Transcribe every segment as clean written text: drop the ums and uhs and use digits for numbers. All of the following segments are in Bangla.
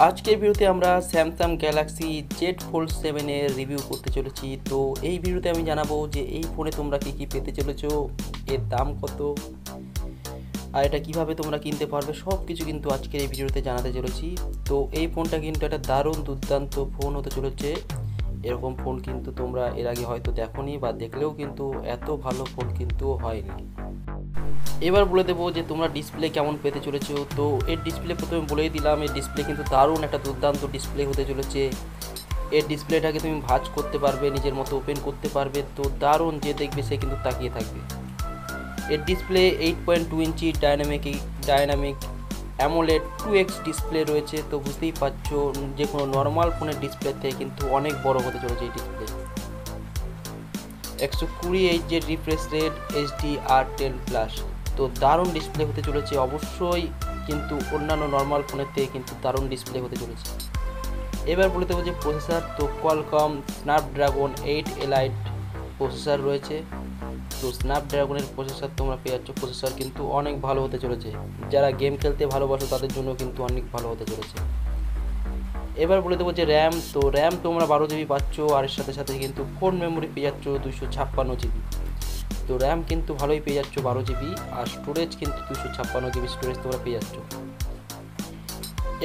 আজকের ভিডিওতে আমরা স্যামসাং গ্যালাক্সি জেড ফোল্ড 7 এর রিভিউ করতে চলেছি। তো এই ভিডিওতে আমি জানাবো যে এই ফোনে তোমরা কি কি পেতে চলেছো, এর দাম কত, আর এটা কিভাবে তোমরা কিনতে পারবে, সব কিছু কিন্তু আজকের এই ভিডিওতে জানাতে চলেছি। তো এই ফোনটা কিন্তু একটা দারুণ দুর্দান্ত ফোন হতে চলেছে। এরকম ফোন কিন্তু তোমরা এর আগে হয়তো দেখোনি, বা দেখলেও কিন্তু এত ভালো ফোন কিন্তু হয়নি। এবার বলে দেবো যে তোমরা ডিসপ্লে কেমন পেতে চলেছো। তো এর ডিসপ্লে প্রথমে বলেই দিলাম, এর ডিসপ্লে কিন্তু দারুণ একটা দুর্দান্ত ডিসপ্লে হতে চলেছে। এর ডিসপ্লেটাকে তুমি ভাঁজ করতে পারবে, নিজের মতো ওপেন করতে পারবে, তো দারুণ, যে দেখবে সে কিন্তু তাকিয়ে থাকবে। এর ডিসপ্লে 8.2 ইঞ্চি ডায়নামিক অ্যামোলেড 2x ডিসপ্লে রয়েছে। তো বুঝতেই পারছো যে কোনো নর্মাল ফোনের ডিসপ্লে থেকে কিন্তু অনেক বড় হতে চলেছে এই ডিসপ্লে। 120 এর রিফ্রেশ রেট, HDR10+। তো দারুণ ডিসপ্লে হতে চলেছে, অবশ্যই কিন্তু অন্যান্য নর্মাল ফোনের থেকে কিন্তু দারুণ ডিসপ্লে হতে চলেছে। এবার বলে দেবো যে প্রসেসর, তো কোয়ালকম স্ন্যাপড্রাগন 8 এলাইট প্রসেসর রয়েছে। তো স্ন্যাপড্রাগনের প্রসেসর তোমরা পেয়ে যাচ্ছ, প্রসেসর কিন্তু অনেক ভালো হতে চলেছে। যারা গেম খেলতে ভালোবাসো তাদের জন্য কিন্তু অনেক ভালো হতে চলেছে। এবার বলে দেবো যে র্যাম, তো র্যাম তোমরা 12 GB পাচ্ছ, আর এর সাথে সাথে কিন্তু ফোন মেমোরি পেয়ে যাচ্ছ 256 GB। তো র্যাম কিন্তু ভালোই পেয়ে যাচ্ছ 12 GB, আর স্টোরেজ কিন্তু 256 GB স্টোরেজ তোমরা পেয়ে যাচ্ছ।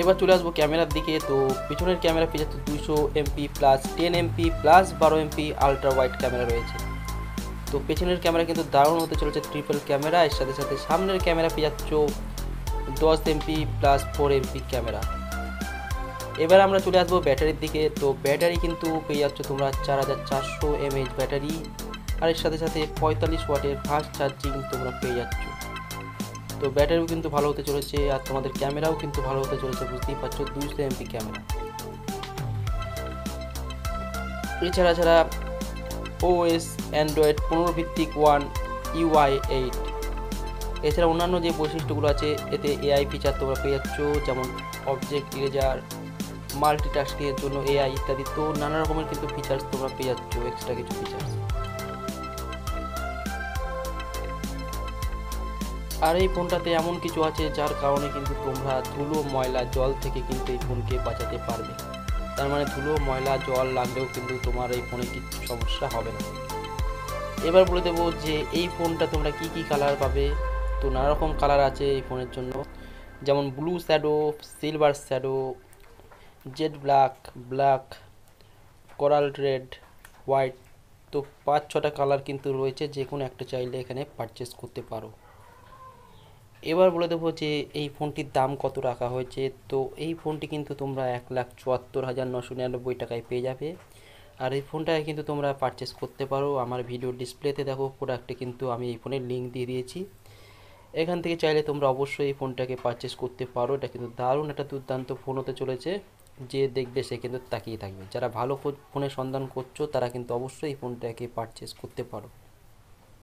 এবার চলে আসবো ক্যামেরার দিকে। তো পিছনের ক্যামেরা পেয়ে যাচ্ছে 200 MP plus 10 MP plus 12 MP ultra wide camera রয়েছে। তো পেছনের ক্যামেরা কিন্তু দারুণ হতে চলেছে, ট্রিপল ক্যামেরা। এর সাথে সাথে সামনের ক্যামেরা পেয়ে যাচ্ছ 10 MP প্লাস 4 MP ক্যামেরা। এবার আমরা চলে আসবো ব্যাটারির দিকে। তো ব্যাটারি কিন্তু পেয়ে যাচ্ছ তোমরা 4400 mAh ব্যাটারি, আর এর সাথে সাথে 45 ওয়াটের ফাস্ট চার্জিং তোমরা পেয়ে যাচ্ছ। তো ব্যাটারিও কিন্তু ভালো হতে চলেছে, আর তোমাদের ক্যামেরাও কিন্তু ভালো হতে চলেছে, বুঝতেই পারছো 200 MP ক্যামেরা। এছাড়া OS অ্যান্ড্রয়েড 15 ভিত্তিক One UI 8। এছাড়া অন্যান্য যে বৈশিষ্ট্যগুলো আছে, এতে AI ফিচার তোমরা পেয়ে যাচ্ছ, যেমন অবজেক্ট ইরেজার, মাল্টিটাস্কিংয়ের জন্য AI ইত্যাদি। তো নানা রকমের কিন্তু ফিচার্স তোমরা পেয়ে যাচ্ছ, এক্সট্রা কিছু ফিচার্স। আর এই ফোনটাতে এমন কিছু আছে যার কারণে কিন্তু তোমরা ধুলো, ময়লা, জল থেকে কিন্তু এই ফোনকে বাঁচাতে পারবে। তার মানে ধুলো, ময়লা, জল লাগলেও কিন্তু তোমার এই ফোনে কিছু সমস্যা হবে না। এবার বলে দেবো যে এই ফোনটা তোমরা কি কি কালার পাবে। তো নানা রকম কালার আছে এই ফোনের জন্য, যেমন blue shadow, silver shadow, jet black, black, coral red, white. তো 5-6টা কালার কিন্তু রয়েছে, যে কোনো একটা চাইলে এখানে পারচেস করতে পারো। এবার বলে দেবো যে এই ফোনটির দাম কত রাখা হয়েছে। তো এই ফোনটি কিন্তু তোমরা 1,74,999 টাকায় পেয়ে যাবে। আর এই ফোনটাকে কিন্তু তোমরা পারচেস করতে পারো। আমার ভিডিও ডিসপ্লেতে দেখো প্রোডাক্টে কিন্তু আমি এই ফোনের লিঙ্ক দিয়ে দিয়েছি, এখান থেকে চাইলে তোমরা অবশ্যই এই ফোনটাকে পারচেস করতে পারো। এটা কিন্তু দারুণ একটা দুর্দান্ত ফোন হতে চলেছে, যে দেখবে সে কিন্তু তাকিয়ে থাকবে। যারা ভালো ফোনের সন্ধান করছো তারা কিন্তু অবশ্যই এই ফোনটাকে পারচেস করতে পারো।